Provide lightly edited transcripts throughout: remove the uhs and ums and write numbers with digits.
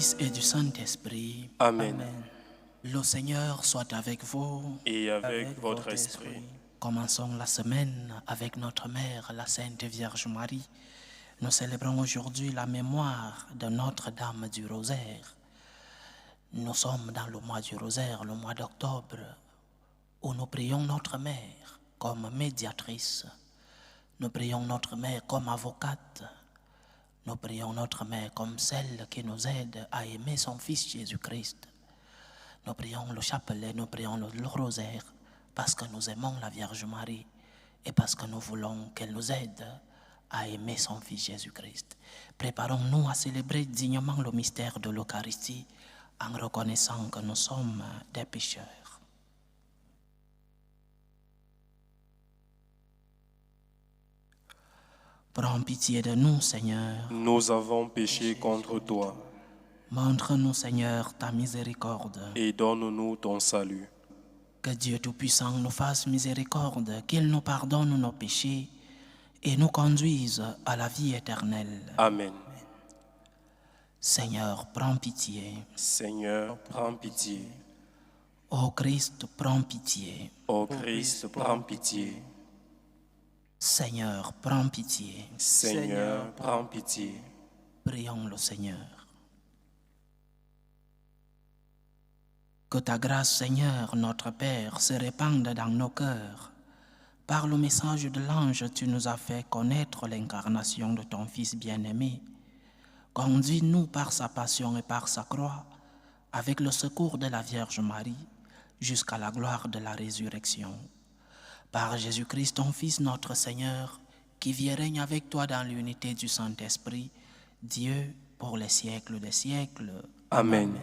Fils et du Saint-Esprit. Amen. Amen. Le Seigneur soit avec vous. Et avec votre esprit. Commençons la semaine avec notre Mère, la Sainte Vierge Marie. Nous célébrons aujourd'hui la mémoire de Notre-Dame du Rosaire. Nous sommes dans le mois du Rosaire, le mois d'octobre, où nous prions notre Mère comme médiatrice. Nous prions notre Mère comme avocate. Nous prions notre Mère comme celle qui nous aide à aimer son Fils Jésus-Christ. Nous prions le chapelet, nous prions le rosaire parce que nous aimons la Vierge Marie et parce que nous voulons qu'elle nous aide à aimer son Fils Jésus-Christ. Préparons-nous à célébrer dignement le mystère de l'Eucharistie en reconnaissant que nous sommes des pécheurs. Prends pitié de nous, Seigneur. Nous avons péché contre toi. Montre-nous, Seigneur, ta miséricorde. Et donne-nous ton salut. Que Dieu Tout-Puissant nous fasse miséricorde, qu'il nous pardonne nos péchés et nous conduise à la vie éternelle. Amen. Seigneur, prends pitié. Seigneur, prends pitié. Ô Christ, prends pitié. Ô Christ, prends pitié. Seigneur, prends pitié. Seigneur, prends pitié. Prions le Seigneur. Que ta grâce, Seigneur, notre Père, se répande dans nos cœurs. Par le message de l'ange, tu nous as fait connaître l'incarnation de ton Fils bien-aimé. Conduis-nous par sa passion et par sa croix, avec le secours de la Vierge Marie, jusqu'à la gloire de la résurrection. Par Jésus-Christ, ton Fils, notre Seigneur, qui vit et règne avec toi dans l'unité du Saint-Esprit, Dieu pour les siècles des siècles. Amen.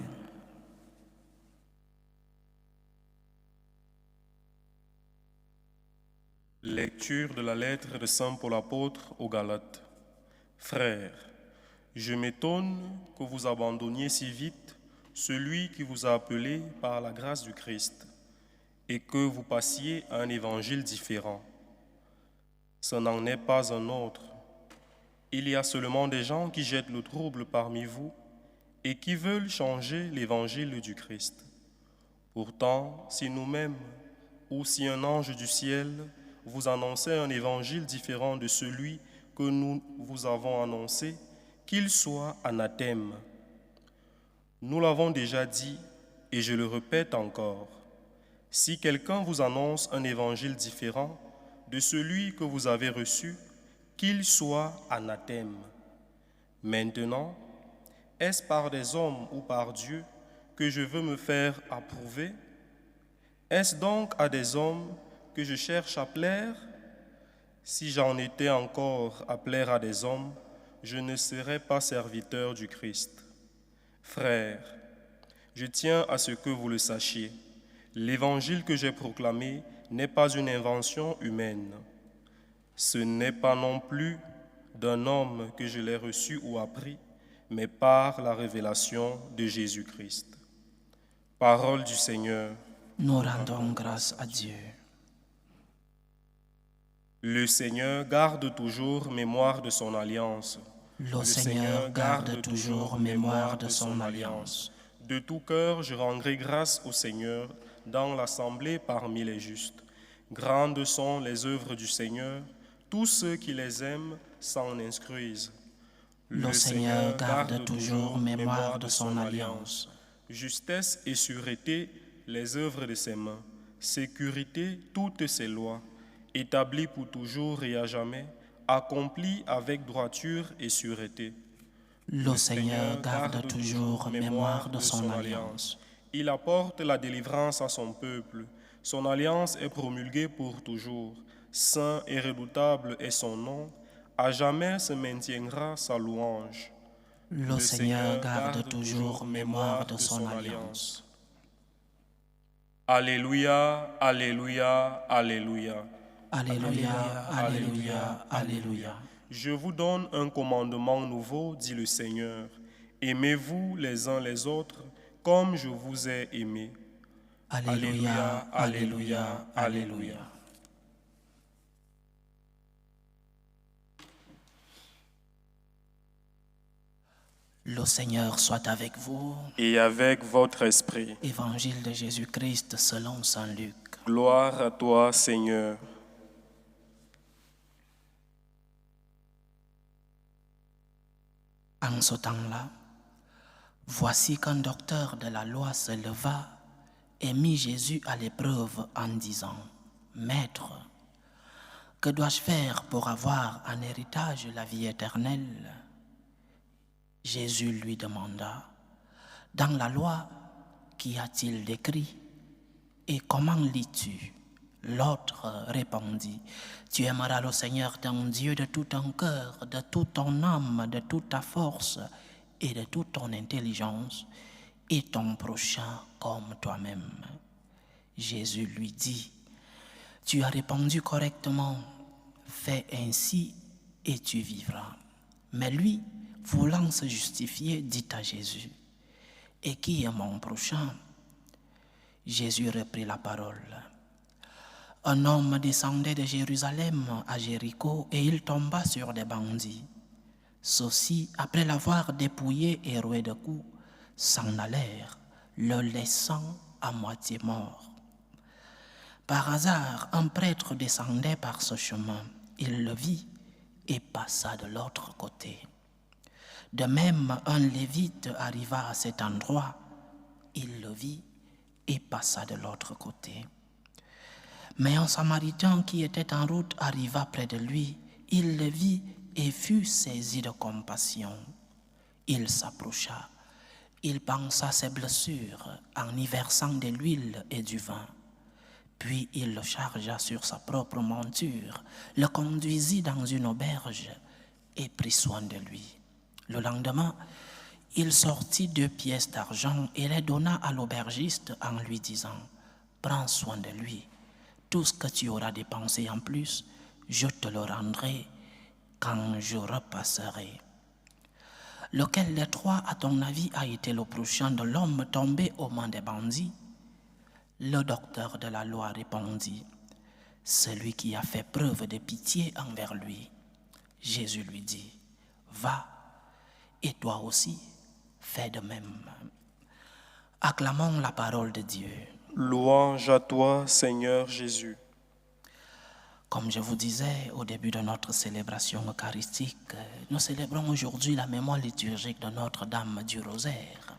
Lecture de la lettre de Saint Paul apôtre aux Galates. Frères, je m'étonne que vous abandonniez si vite celui qui vous a appelé par la grâce du Christ et que vous passiez à un évangile différent. Ce n'en est pas un autre. Il y a seulement des gens qui jettent le trouble parmi vous et qui veulent changer l'évangile du Christ. Pourtant, si nous-mêmes ou si un ange du ciel vous annonçait un évangile différent de celui que nous vous avons annoncé, qu'il soit anathème. Nous l'avons déjà dit et je le répète encore. Si quelqu'un vous annonce un évangile différent de celui que vous avez reçu, qu'il soit anathème. Maintenant, est-ce par des hommes ou par Dieu que je veux me faire approuver? Est-ce donc à des hommes que je cherche à plaire? Si j'en étais encore à plaire à des hommes, je ne serais pas serviteur du Christ. Frères, je tiens à ce que vous le sachiez. L'évangile que j'ai proclamé n'est pas une invention humaine. Ce n'est pas non plus d'un homme que je l'ai reçu ou appris, mais par la révélation de Jésus-Christ. Parole du Seigneur. Nous rendons grâce à Dieu. Le Seigneur garde toujours mémoire de son alliance. Le Seigneur garde toujours mémoire de son alliance. De tout cœur, je rendrai grâce au Seigneur dans l'assemblée parmi les justes. Grandes sont les œuvres du Seigneur, tous ceux qui les aiment s'en instruisent. Le Seigneur garde toujours mémoire de son alliance. Justesse et sûreté, les œuvres de ses mains. Sécurité, toutes ses lois. Établies pour toujours et à jamais, accomplies avec droiture et sûreté. Le Seigneur garde toujours mémoire de son alliance. Il apporte la délivrance à son peuple. Son alliance est promulguée pour toujours. Saint et redoutable est son nom. À jamais se maintiendra sa louange. Le Seigneur garde toujours mémoire de son alliance. Alléluia, alléluia, alléluia. Alléluia, alléluia, alléluia. Je vous donne un commandement nouveau, dit le Seigneur. Aimez-vous les uns les autres comme je vous ai aimés. Alléluia, alléluia, alléluia. Le Seigneur soit avec vous. Et avec votre esprit. Évangile de Jésus-Christ selon saint Luc. Gloire à toi, Seigneur. En ce temps-là, voici qu'un docteur de la loi se leva et mit Jésus à l'épreuve en disant, « Maître, que dois-je faire pour avoir en héritage la vie éternelle ?» Jésus lui demanda, « Dans la loi, qu'y a-t-il d'écrit et comment lis-tu » L'autre répondit, « Tu aimeras le Seigneur ton Dieu de tout ton cœur, de toute ton âme, de toute ta force et de toute ton intelligence, et ton prochain comme toi-même. » Jésus lui dit, « Tu as répondu correctement, fais ainsi et tu vivras. » Mais lui, voulant se justifier, dit à Jésus, « Et qui est mon prochain ?» Jésus reprit la parole. Un homme descendait de Jérusalem à Jéricho et il tomba sur des bandits. Ceux-ci, après l'avoir dépouillé et roué de coups, s'en allèrent, le laissant à moitié mort. Par hasard, un prêtre descendait par ce chemin. Il le vit et passa de l'autre côté. De même, un lévite arriva à cet endroit. Il le vit et passa de l'autre côté. Mais un Samaritain qui était en route arriva près de lui. Il le vit et fut saisi de compassion. Il s'approcha. Il pansa ses blessures en y versant de l'huile et du vin. Puis il le chargea sur sa propre monture, le conduisit dans une auberge et prit soin de lui. Le lendemain, il sortit 2 pièces d'argent et les donna à l'aubergiste en lui disant, « Prends soin de lui. Tout ce que tu auras dépensé en plus, je te le rendrai quand je repasserai. » Lequel des 3, à ton avis, a été le prochain de l'homme tombé aux mains des bandits? Le docteur de la loi répondit, « Celui qui a fait preuve de pitié envers lui. » Jésus lui dit, « Va, et toi aussi, fais de même. » Acclamons la parole de Dieu. Louange à toi, Seigneur Jésus. Comme je vous disais au début de notre célébration eucharistique, nous célébrons aujourd'hui la mémoire liturgique de Notre-Dame du Rosaire.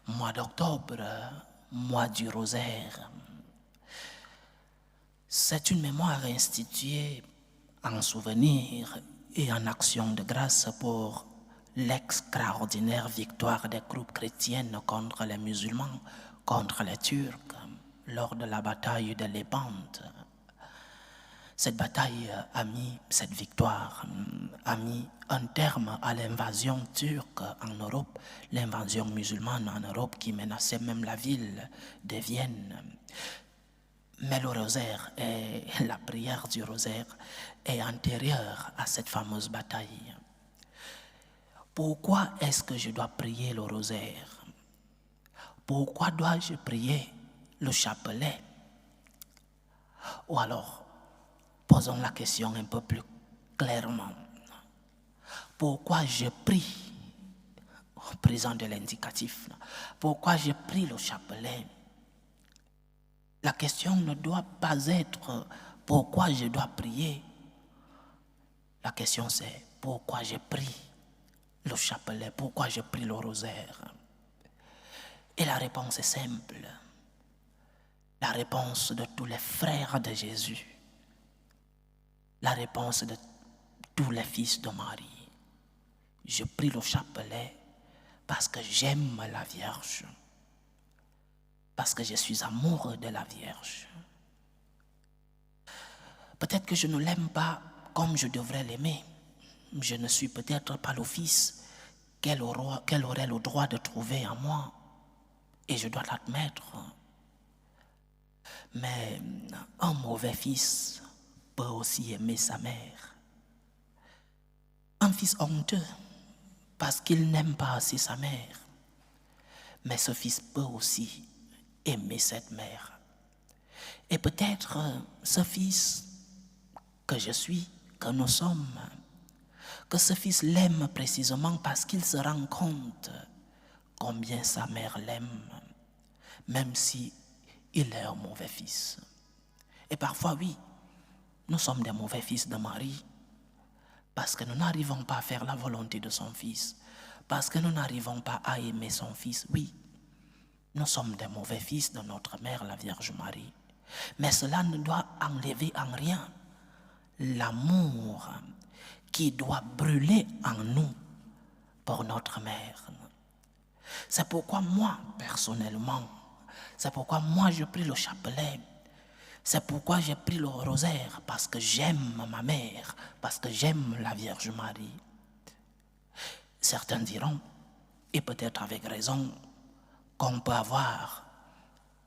Mois d'octobre, mois du Rosaire. C'est une mémoire instituée en souvenir et en action de grâce pour l'extraordinaire victoire des groupes chrétiennes contre les musulmans, contre les Turcs, lors de la bataille de Lépante. Cette victoire a mis un terme à l'invasion turque en Europe, l'invasion musulmane en Europe qui menaçait même la ville de Vienne. Mais le rosaire et la prière du rosaire est antérieure à cette fameuse bataille. Pourquoi est-ce que je dois prier le rosaire? Pourquoi dois-je prier le chapelet? Ou alors, posons la question un peu plus clairement. Pourquoi je prie, au présent de l'indicatif, pourquoi je prie le chapelet? La question ne doit pas être pourquoi je dois prier. La question c'est pourquoi je prie le chapelet, pourquoi je prie le rosaire. Et la réponse est simple. La réponse de tous les frères de Jésus. La réponse de tous les fils de Marie. Je prie le chapelet parce que j'aime la Vierge. Parce que je suis amoureux de la Vierge. Peut-être que je ne l'aime pas comme je devrais l'aimer. Je ne suis peut-être pas le fils qu'elle aurait le droit de trouver en moi. Et je dois l'admettre. Mais un mauvais fils peut aussi aimer sa mère. Un fils honteux parce qu'il n'aime pas assez sa mère. Mais ce fils peut aussi aimer cette mère. Et peut-être ce fils que je suis, que nous sommes, que ce fils l'aime précisément parce qu'il se rend compte combien sa mère l'aime, même si il est un mauvais fils. Et parfois, oui, nous sommes des mauvais fils de Marie, parce que nous n'arrivons pas à faire la volonté de son fils, parce que nous n'arrivons pas à aimer son fils. Oui, nous sommes des mauvais fils de notre mère, la Vierge Marie. Mais cela ne doit enlever en rien l'amour qui doit brûler en nous pour notre mère. C'est pourquoi moi, personnellement, c'est pourquoi moi je prie le chapelet. C'est pourquoi j'ai pris le rosaire, parce que j'aime ma mère, parce que j'aime la Vierge Marie. Certains diront, et peut-être avec raison, qu'on peut avoir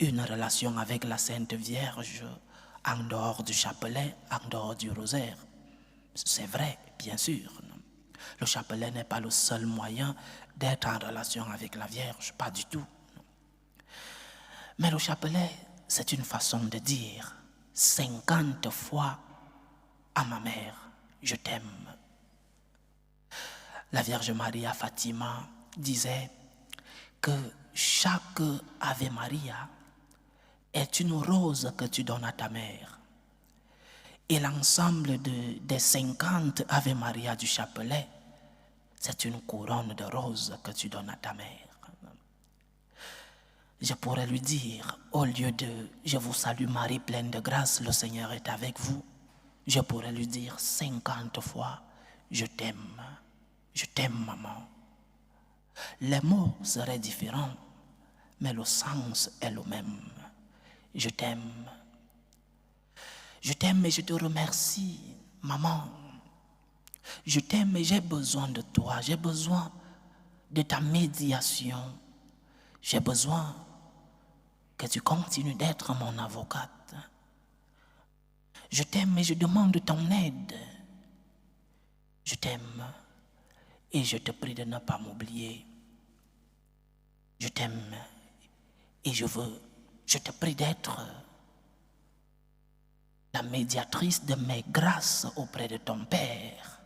une relation avec la Sainte Vierge en dehors du chapelet, en dehors du rosaire. C'est vrai, bien sûr. Le chapelet n'est pas le seul moyen d'être en relation avec la Vierge, pas du tout. Mais le chapelet, c'est une façon de dire 50 fois à ma mère, je t'aime. La Vierge Maria Fatima disait que chaque Ave Maria est une rose que tu donnes à ta mère. Et l'ensemble des 50 Ave Maria du chapelet, c'est une couronne de roses que tu donnes à ta mère. Je pourrais lui dire, au lieu de « Je vous salue Marie pleine de grâce, le Seigneur est avec vous », je pourrais lui dire 50 fois « Je t'aime, maman ». Les mots seraient différents, mais le sens est le même. Je t'aime. Je t'aime et je te remercie, maman. Je t'aime et j'ai besoin de toi. J'ai besoin de ta médiation. J'ai besoin que tu continues d'être mon avocate. Je t'aime et je demande ton aide. Je t'aime et je te prie de ne pas m'oublier. Je t'aime et je te prie d'être la médiatrice de mes grâces auprès de ton Père,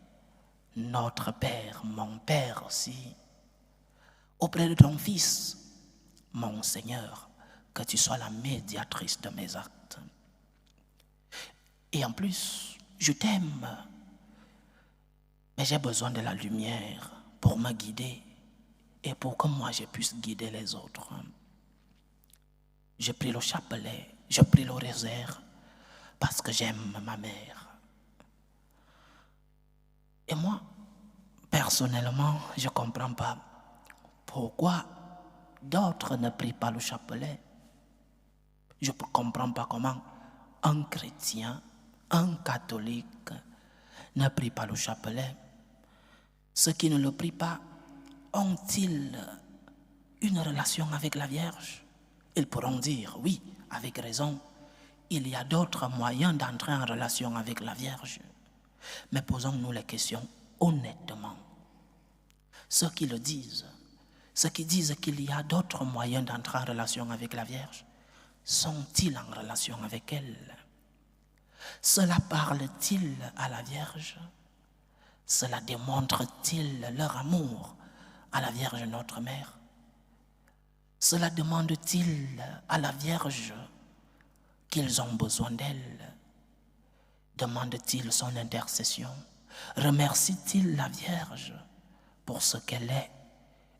notre Père, mon Père aussi, auprès de ton Fils, mon Seigneur, que tu sois la médiatrice de mes actes. Et en plus, je t'aime, mais j'ai besoin de la lumière pour me guider et pour que moi je puisse guider les autres. Je prie le chapelet, je prie le rosaire, parce que j'aime ma mère. Et moi, personnellement, je ne comprends pas pourquoi d'autres ne prient pas le chapelet. Je ne comprends pas comment un chrétien, un catholique ne prie pas le chapelet. Ceux qui ne le prient pas, ont-ils une relation avec la Vierge? Ils pourront dire, oui, avec raison, il y a d'autres moyens d'entrer en relation avec la Vierge. Mais posons-nous les questions honnêtement. Ceux qui le disent, ceux qui disent qu'il y a d'autres moyens d'entrer en relation avec la Vierge, sont-ils en relation avec elle? Cela parle-t-il à la Vierge? Cela démontre-t-il leur amour à la Vierge notre Mère? Cela demande-t-il à la Vierge qu'ils ont besoin d'elle? Demande-t-il son intercession? Remercie-t-il la Vierge pour ce qu'elle est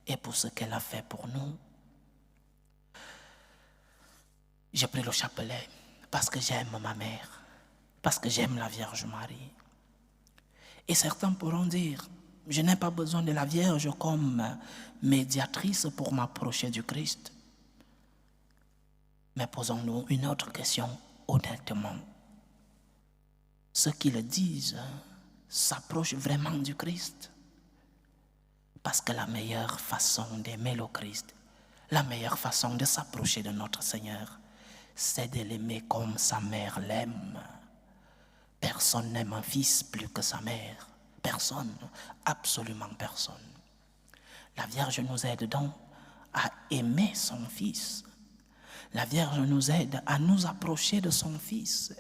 et pour ce qu'elle a fait pour nous? J'ai pris le chapelet parce que j'aime ma mère, parce que j'aime la Vierge Marie. Et certains pourront dire, je n'ai pas besoin de la Vierge comme médiatrice pour m'approcher du Christ. Mais posons-nous une autre question honnêtement. Ceux qui le disent s'approchent vraiment du Christ? Parce que la meilleure façon d'aimer le Christ, la meilleure façon de s'approcher de notre Seigneur, c'est de l'aimer comme sa mère l'aime. Personne n'aime un fils plus que sa mère. Personne, absolument personne. La Vierge nous aide donc à aimer son Fils. La Vierge nous aide à nous approcher de son Fils.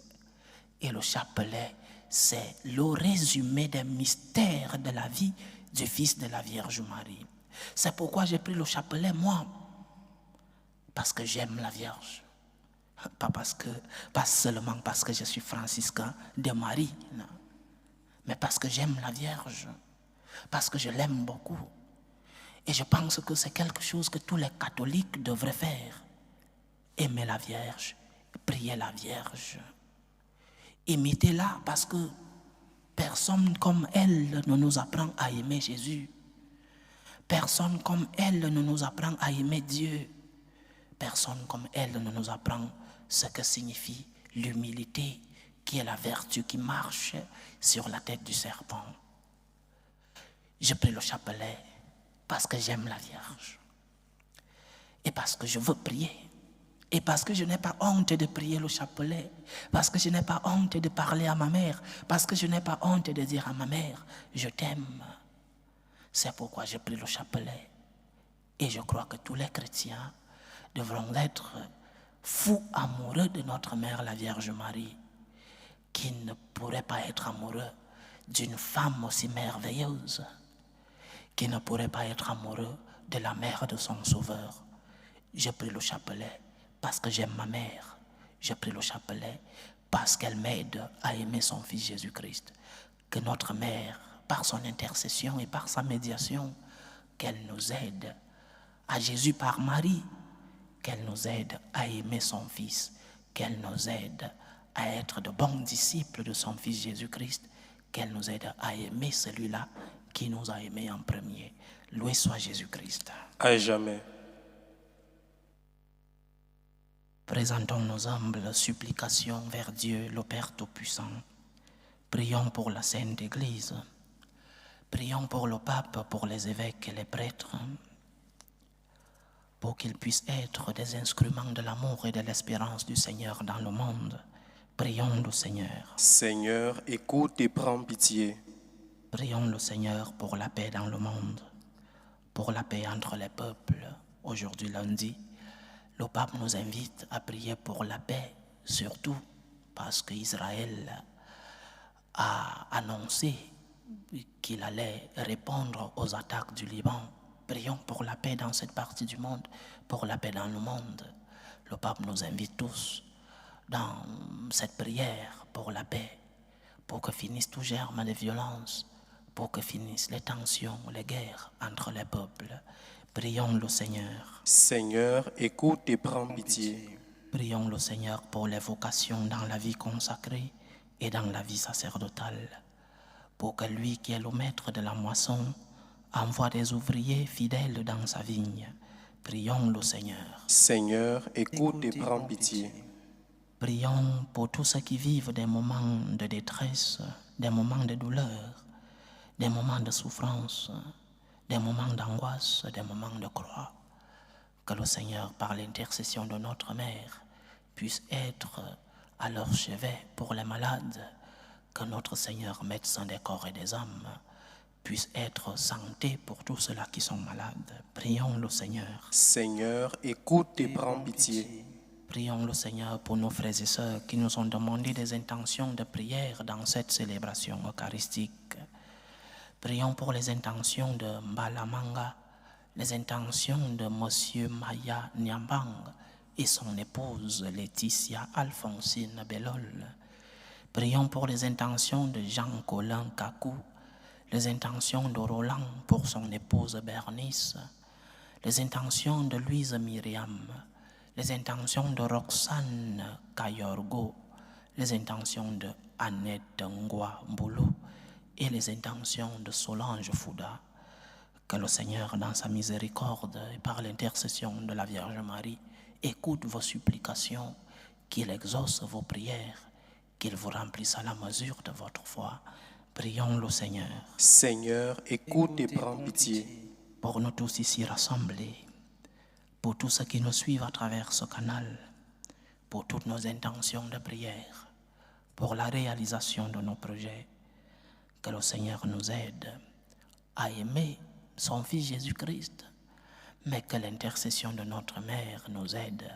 Et le chapelet, c'est le résumé des mystères de la vie du Fils de la Vierge Marie. C'est pourquoi j'ai pris le chapelet, moi, parce que j'aime la Vierge. Pas seulement parce que je suis franciscain de Marie, non, mais parce que j'aime la Vierge, parce que je l'aime beaucoup. Et je pense que c'est quelque chose que tous les catholiques devraient faire. Aimer la Vierge, prier la Vierge. Imitez-la parce que personne comme elle ne nous apprend à aimer Jésus. Personne comme elle ne nous apprend à aimer Dieu. Personne comme elle ne nous apprend ce que signifie l'humilité, qui est la vertu qui marche sur la tête du serpent. Je prie le chapelet parce que j'aime la Vierge. Et parce que je veux prier. Et parce que je n'ai pas honte de prier le chapelet. Parce que je n'ai pas honte de parler à ma mère. Parce que je n'ai pas honte de dire à ma mère, je t'aime. C'est pourquoi je prie le chapelet. Et je crois que tous les chrétiens devront être fous amoureux de notre mère, la Vierge Marie, qui ne pourrait pas être amoureux d'une femme aussi merveilleuse, qui ne pourrait pas être amoureux de la mère de son Sauveur. Je prie le chapelet parce que j'aime ma mère. Je prie le chapelet parce qu'elle m'aide à aimer son Fils Jésus-Christ. Que notre mère, par son intercession et par sa médiation, qu'elle nous aide à Jésus par Marie, qu'elle nous aide à aimer son Fils, qu'elle nous aide à être de bons disciples de son Fils Jésus-Christ, qu'elle nous aide à aimer celui-là qui nous a aimés en premier. Loué soit Jésus-Christ. À jamais. Présentons nos humbles supplications vers Dieu, le Père Tout-Puissant. Prions pour la Sainte Église. Prions pour le pape, pour les évêques et les prêtres, pour qu'ils puissent être des instruments de l'amour et de l'espérance du Seigneur dans le monde. Prions le Seigneur. Seigneur, écoute et prends pitié. Prions le Seigneur pour la paix dans le monde, pour la paix entre les peuples. Aujourd'hui, lundi, le pape nous invite à prier pour la paix, surtout parce qu'Israël a annoncé qu'il allait répondre aux attaques du Liban. Prions pour la paix dans cette partie du monde, pour la paix dans le monde. Le pape nous invite tous dans cette prière pour la paix, pour que finisse tout germe de violence, pour que finissent les tensions, les guerres entre les peuples. Prions le Seigneur. Seigneur, écoute et prends pitié. Prions le Seigneur pour les vocations dans la vie consacrée et dans la vie sacerdotale, pour que lui qui est le maître de la moisson envoie des ouvriers fidèles dans sa vigne. Prions le Seigneur. Seigneur, écoute et prends pitié. Prions pour tous ceux qui vivent des moments de détresse, des moments de douleur, des moments de souffrance, des moments d'angoisse, des moments de croix. Que le Seigneur, par l'intercession de notre Mère, puisse être à leur chevet pour les malades. Que notre Seigneur, médecin des corps et des âmes, puisse être santé pour tous ceux-là qui sont malades. Prions le Seigneur. Seigneur, écoute et prends pitié. Prions le Seigneur pour nos frères et sœurs qui nous ont demandé des intentions de prière dans cette célébration eucharistique. Prions pour les intentions de Mbalamanga, les intentions de Monsieur Maya Nyambang et son épouse Laetitia Alphonsine Bellol. Prions pour les intentions de Jean-Colin Kakou, les intentions de Roland pour son épouse Bernice, les intentions de Louise Myriam, les intentions de Roxane Kayorgo, les intentions de Annette Ngwa Mboulou et les intentions de Solange Fouda. Que le Seigneur, dans sa miséricorde et par l'intercession de la Vierge Marie, écoute vos supplications, qu'il exauce vos prières, qu'il vous remplisse à la mesure de votre foi. Prions le Seigneur. Seigneur, écoute et prends pitié. Pour nous tous ici rassemblés, pour tous ceux qui nous suivent à travers ce canal, pour toutes nos intentions de prière, pour la réalisation de nos projets, que le Seigneur nous aide à aimer son Fils Jésus-Christ, mais que l'intercession de notre Mère nous aide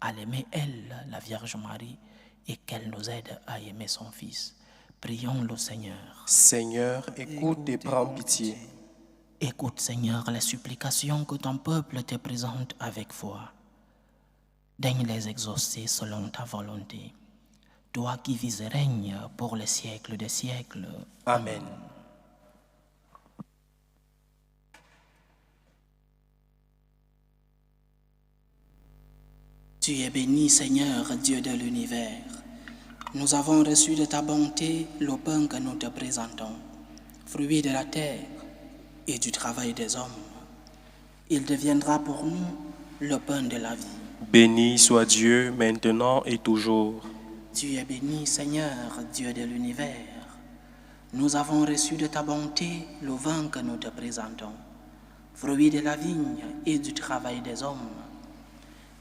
à l'aimer, elle, la Vierge Marie, et qu'elle nous aide à aimer son Fils. Prions le Seigneur. Seigneur, écoute et prends pitié. Écoute, Seigneur, les supplications que ton peuple te présente avec foi. Daigne les exaucer selon ta volonté. Toi qui vis et règnes pour les siècles des siècles. Amen. Tu es béni, Seigneur, Dieu de l'univers. Nous avons reçu de ta bonté le pain que nous te présentons, fruit de la terre et du travail des hommes. Il deviendra pour nous le pain de la vie. Béni soit Dieu maintenant et toujours. Tu es béni, Seigneur, Dieu de l'univers. Nous avons reçu de ta bonté le vin que nous te présentons, fruit de la vigne et du travail des hommes.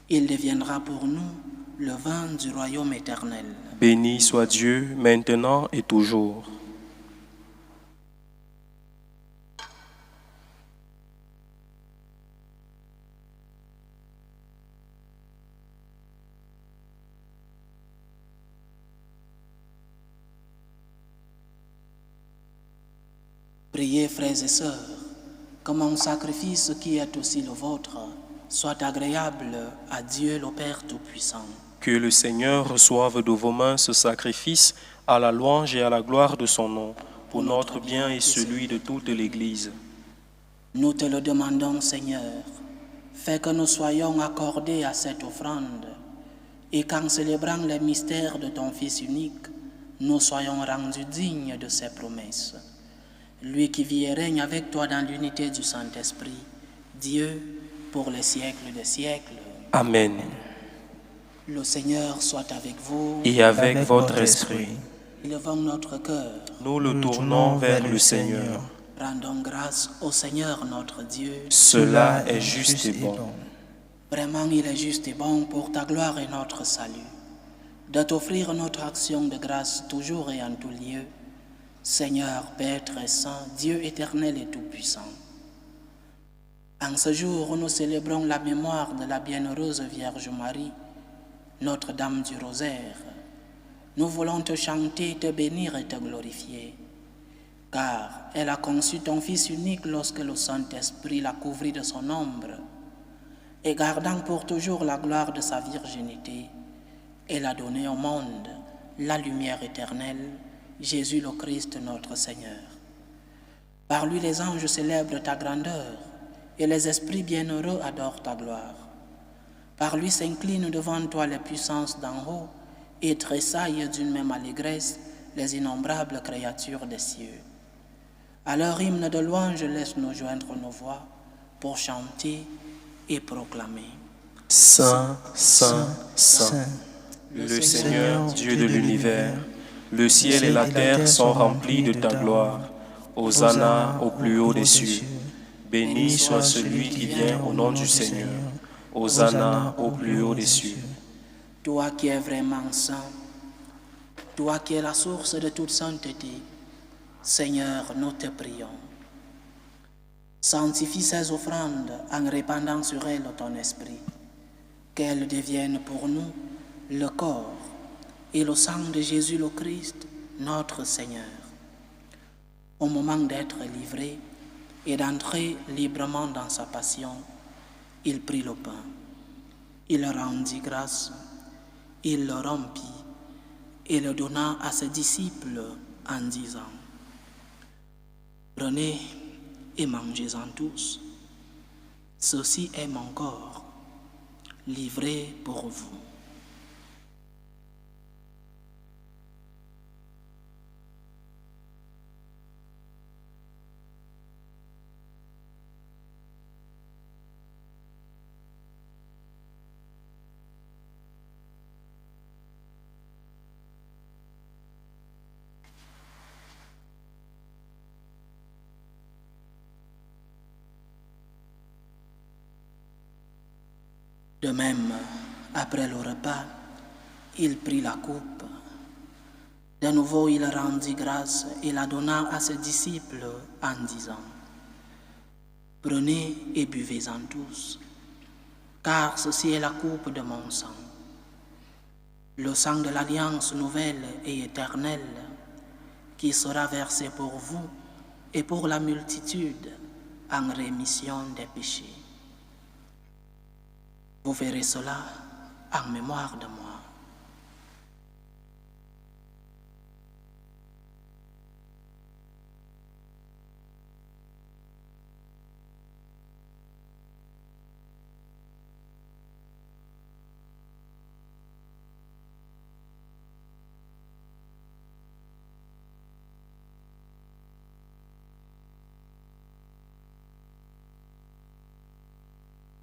Il deviendra pour nous le vin du royaume éternel. Béni soit Dieu maintenant et toujours. Priez, frères et sœurs, que mon sacrifice qui est aussi le vôtre soit agréable à Dieu le Père Tout-Puissant. Que le Seigneur reçoive de vos mains ce sacrifice à la louange et à la gloire de son nom, pour notre bien et celui de toute l'Église. Nous te le demandons, Seigneur, fais que nous soyons accordés à cette offrande, et qu'en célébrant les mystères de ton Fils unique, nous soyons rendus dignes de ses promesses. Lui qui vit et règne avec toi dans l'unité du Saint-Esprit, Dieu, pour les siècles des siècles. Amen. Le Seigneur soit avec vous. Et avec votre esprit. Élevons notre cœur. Nous le tournons vers le Seigneur. Rendons grâce au Seigneur notre Dieu. Cela est juste et bon. Vraiment, il est juste et bon pour ta gloire et notre salut, de t'offrir notre action de grâce toujours et en tout lieu, Seigneur, Père très saint, Dieu éternel et tout-puissant. En ce jour où nous célébrons la mémoire de la bienheureuse Vierge Marie, Notre-Dame du Rosaire, nous voulons te chanter, te bénir et te glorifier, car elle a conçu ton Fils unique lorsque le Saint-Esprit l'a couvrit de son ombre, et gardant pour toujours la gloire de sa virginité, elle a donné au monde la lumière éternelle, Jésus le Christ notre Seigneur. Par lui les anges célèbrent ta grandeur, et les esprits bienheureux adorent ta gloire. Par lui s'inclinent devant toi les puissances d'en haut, et tressaillent d'une même allégresse les innombrables créatures des cieux. À leur hymne de louange, laisse-nous joindre nos voix pour chanter et proclamer. Saint, Saint, Saint, le Seigneur, Dieu de l'univers, le ciel et la terre sont remplis de ta gloire. Hosanna au plus haut des cieux. Béni soit celui qui vient au nom du Seigneur. Hosanna au plus haut des cieux. Toi qui es vraiment saint, toi qui es la source de toute sainteté, Seigneur, nous te prions. Sanctifie ces offrandes en répandant sur elles ton esprit, qu'elles deviennent pour nous le corps et le sang de Jésus le Christ, notre Seigneur. Au moment d'être livré et d'entrer librement dans sa passion, il prit le pain, il rendit grâce, il le rompit et le donna à ses disciples en disant: prenez et mangez-en tous. Ceci est mon corps, livré pour vous. De même, après le repas, il prit la coupe. De nouveau, il rendit grâce et la donna à ses disciples en disant: prenez et buvez-en tous, car ceci est la coupe de mon sang, le sang de l'alliance nouvelle et éternelle, qui sera versé pour vous et pour la multitude en rémission des péchés. Vous ferez cela en mémoire de moi.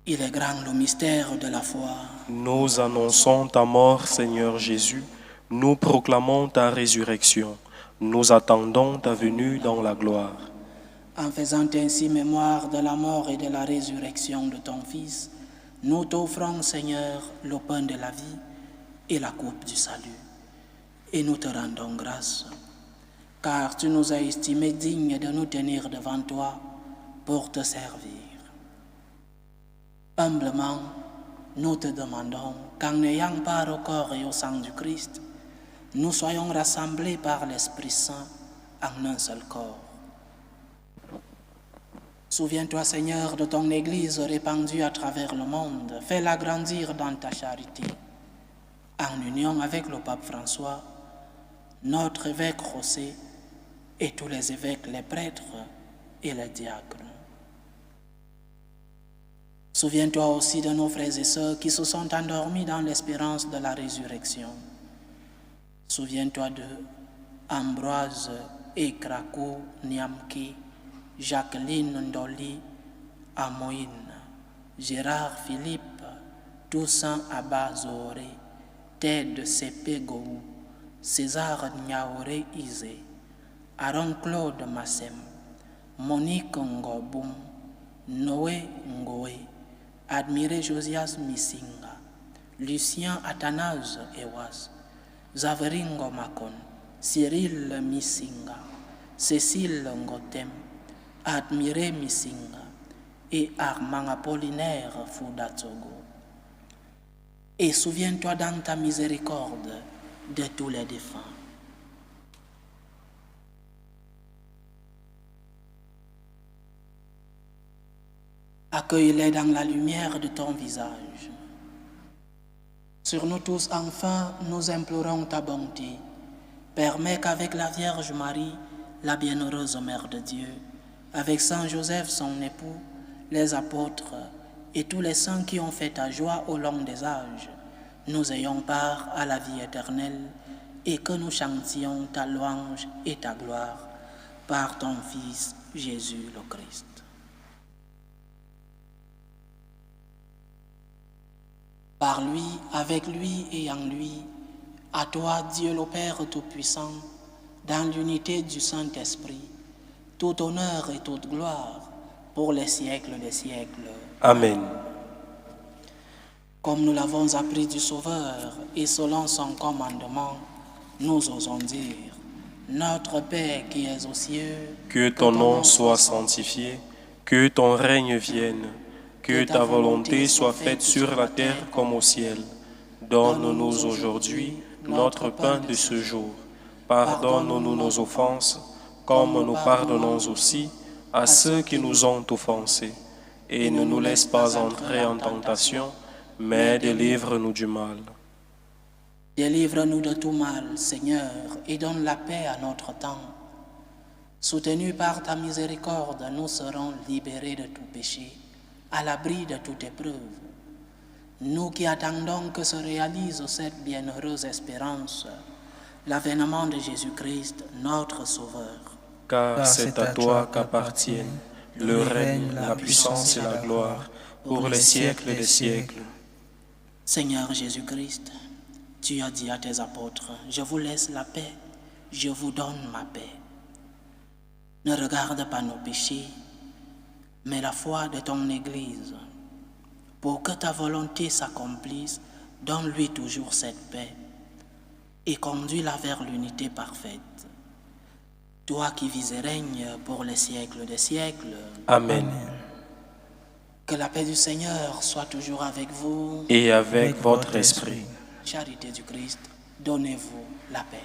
Il est grand le mystère de la foi. Nous annonçons ta mort, Seigneur Jésus. Nous proclamons ta résurrection. Nous attendons ta venue dans la gloire. En faisant ainsi mémoire de la mort et de la résurrection de ton Fils, nous t'offrons, Seigneur, le pain de la vie et la coupe du salut. Et nous te rendons grâce, car tu nous as estimés dignes de nous tenir devant toi pour te servir. Humblement, nous te demandons qu'en n'ayant part au corps et au sang du Christ, nous soyons rassemblés par l'Esprit Saint en un seul corps. Souviens-toi, Seigneur, de ton Église répandue à travers le monde. Fais-la grandir dans ta charité. En union avec le pape François, notre évêque José et tous les évêques, les prêtres et les diacres. Souviens-toi aussi de nos frères et sœurs qui se sont endormis dans l'espérance de la résurrection. Souviens-toi de Ambroise et Krakou Niamki, Jacqueline Ndoli, Amoïne, Gérard Philippe, Toussaint Abba Zohoré, Ted Sepe Gou, César Niaoré Isé, Aaron Claude Massem, Monique Ngoboum, Noé Ngoé, Admiré Josias Missinga, Lucien Athanase Ewas, Zaveringo Makon, Cyril Missinga, Cécile Ngotem, Admiré Missinga et Armand Apollinaire Foudatsogo. Et souviens-toi dans ta miséricorde de tous les défunts. Accueille-les dans la lumière de ton visage. Sur nous tous, enfin, nous implorons ta bonté. Permets qu'avec la Vierge Marie, la bienheureuse Mère de Dieu, avec Saint Joseph, son époux, les apôtres et tous les saints qui ont fait ta joie au long des âges, nous ayons part à la vie éternelle et que nous chantions ta louange et ta gloire par ton Fils Jésus le Christ. Par lui, avec lui et en lui, à toi, Dieu le Père Tout-Puissant, dans l'unité du Saint-Esprit, tout honneur et toute gloire pour les siècles des siècles. Amen. Comme nous l'avons appris du Sauveur et selon son commandement, nous osons dire, Notre Père qui es aux cieux, que ton nom soit sanctifié, que ton règne vienne, que ta volonté soit faite sur la terre comme au ciel. Donne-nous aujourd'hui notre pain de ce jour. Pardonne-nous nos offenses, comme nous pardonnons aussi à ceux qui nous ont offensés. Et ne nous laisse pas entrer en tentation, mais délivre-nous du mal. Délivre-nous de tout mal, Seigneur, et donne la paix à notre temps. Soutenus par ta miséricorde, nous serons libérés de tout péché, à l'abri de toute épreuve. Nous qui attendons que se réalise cette bienheureuse espérance, l'avènement de Jésus-Christ, notre Sauveur. Car c'est à toi qu'appartiennent le règne, la puissance et la gloire, pour les siècles des siècles. Seigneur Jésus-Christ, tu as dit à tes apôtres, je vous laisse la paix, je vous donne ma paix. Ne regarde pas nos péchés, mais la foi de ton Église. Pour que ta volonté s'accomplisse, donne-lui toujours cette paix et conduis-la vers l'unité parfaite. Toi qui vis et règnes pour les siècles des siècles. Amen. Que la paix du Seigneur soit toujours avec vous. Et avec votre esprit. Charité du Christ, donnez-vous la paix.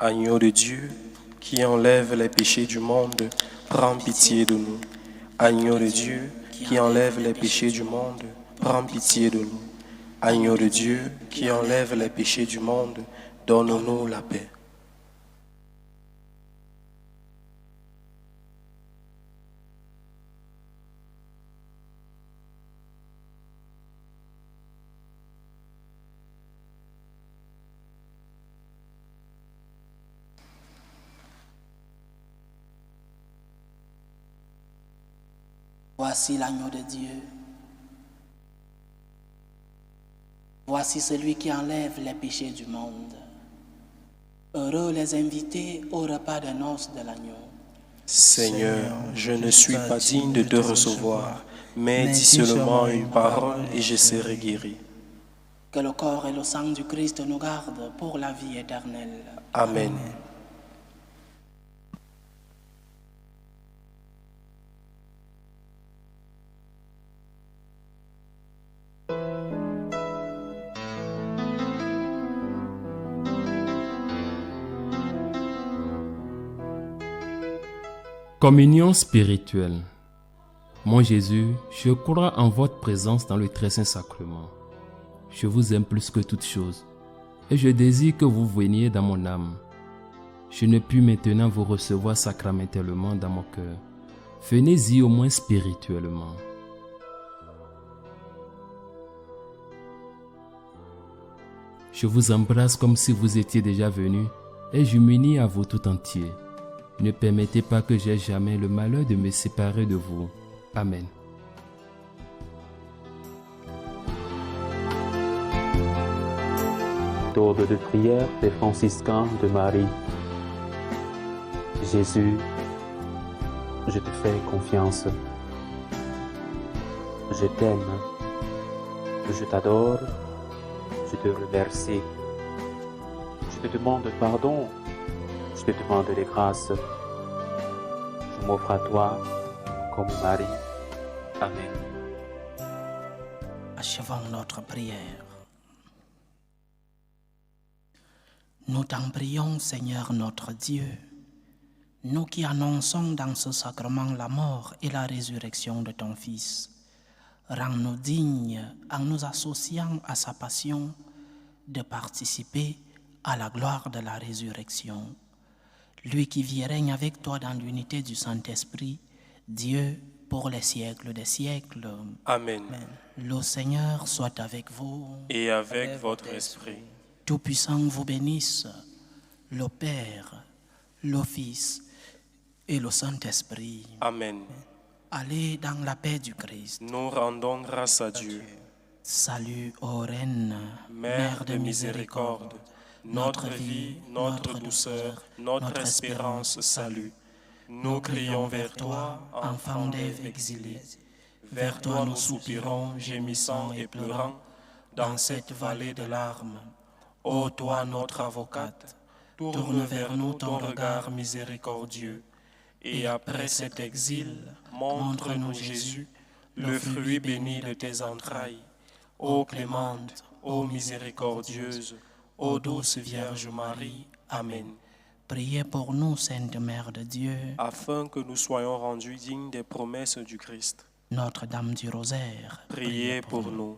Agneau de Dieu, qui enlève les péchés du monde, prends pitié de nous. Agneau de Dieu, qui enlève les péchés du monde, prends pitié de nous. Agneau de Dieu, qui enlève les péchés du monde, donne-nous la paix. Voici l'agneau de Dieu. Voici celui qui enlève les péchés du monde. Heureux les invités au repas de noces de l'agneau. Seigneur, je ne suis pas digne de te recevoir, mais dis seulement une parole et je serai guéri. Que le corps et le sang du Christ nous gardent pour la vie éternelle. Amen. Communion spirituelle. Mon Jésus, je crois en votre présence dans le très saint sacrement. Je vous aime plus que toute chose et je désire que vous veniez dans mon âme. Je ne puis maintenant vous recevoir sacramentellement dans mon cœur. Venez-y au moins spirituellement. Je vous embrasse comme si vous étiez déjà venu et je m'unis à vous tout entier. Ne permettez pas que j'aie jamais le malheur de me séparer de vous. Amen. Méthode de prière des franciscains de Marie. Jésus, je te fais confiance. Je t'aime. Je t'adore. Je te remercie. Je te demande pardon. Je te demande des grâces. Je m'offre à toi comme Marie. Amen. Achevons notre prière. Nous t'en prions, Seigneur notre Dieu, nous qui annonçons dans ce sacrement la mort et la résurrection de ton Fils. Rends-nous dignes, en nous associant à sa passion, de participer à la gloire de la résurrection. Lui qui vit et règne avec toi dans l'unité du Saint-Esprit, Dieu pour les siècles des siècles. Amen. Le Seigneur soit avec vous. Et avec votre esprit. Tout-Puissant vous bénisse, le Père, le Fils et le Saint-Esprit. Amen. Allez dans la paix du Christ. Nous rendons grâce à Dieu. Salut, ô Reine, Mère de miséricorde, notre vie, notre douceur, notre espérance, salut. Nous crions vers toi, enfant d'Ève exilée. Vers toi nous soupirons, gémissant et pleurant, dans cette vallée de larmes. Ô toi, notre avocate, tourne vers nous ton regard miséricordieux, et après cet exil, montre-nous Jésus, le fruit béni de tes entrailles. Ô clémente, ô miséricordieuse, ô douce Vierge Marie. Amen. Priez pour nous, Sainte Mère de Dieu, Afin que nous soyons rendus dignes des promesses du Christ. Notre-Dame du Rosaire, Priez pour nous.